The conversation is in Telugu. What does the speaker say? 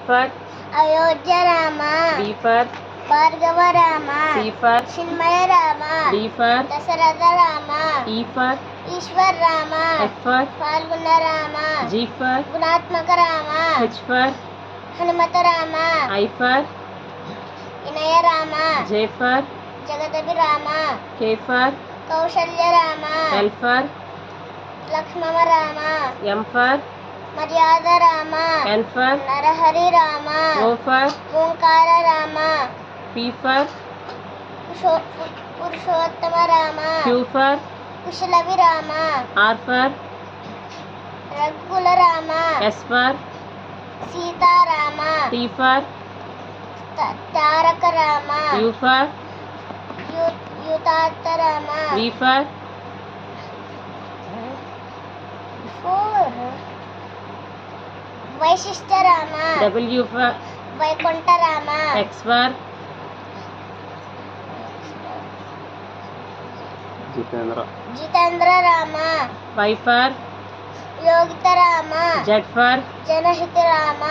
for Ayodhya Rama. B for Bhargava Rama. C for Chinmaya Rama. D for Dasharatha Rama. E for Eshwar Rama. F for పాల్గొన్న రామ. G for గుణాత్మక Rama. H for Hanumat Rama. I for వినయ Rama. J for జగదభి Rama. K for Kausalya Rama. L for Lakshmana Rama. M for మర్యాద Rama. N for Narahari Rama. O for Omkara Rama. P for Purushottama Rama. Q for కుశలవి Rama. R for రఘుకుల Rama. S for Sitarama. T for Taraka Rama. U for యుతార్థ Rama. V for వైశిష్ట Rama. W for Vaikuntha Rama. X for Jitendra Rama. Y for Yogita Rama. Z for జనహిత Rama.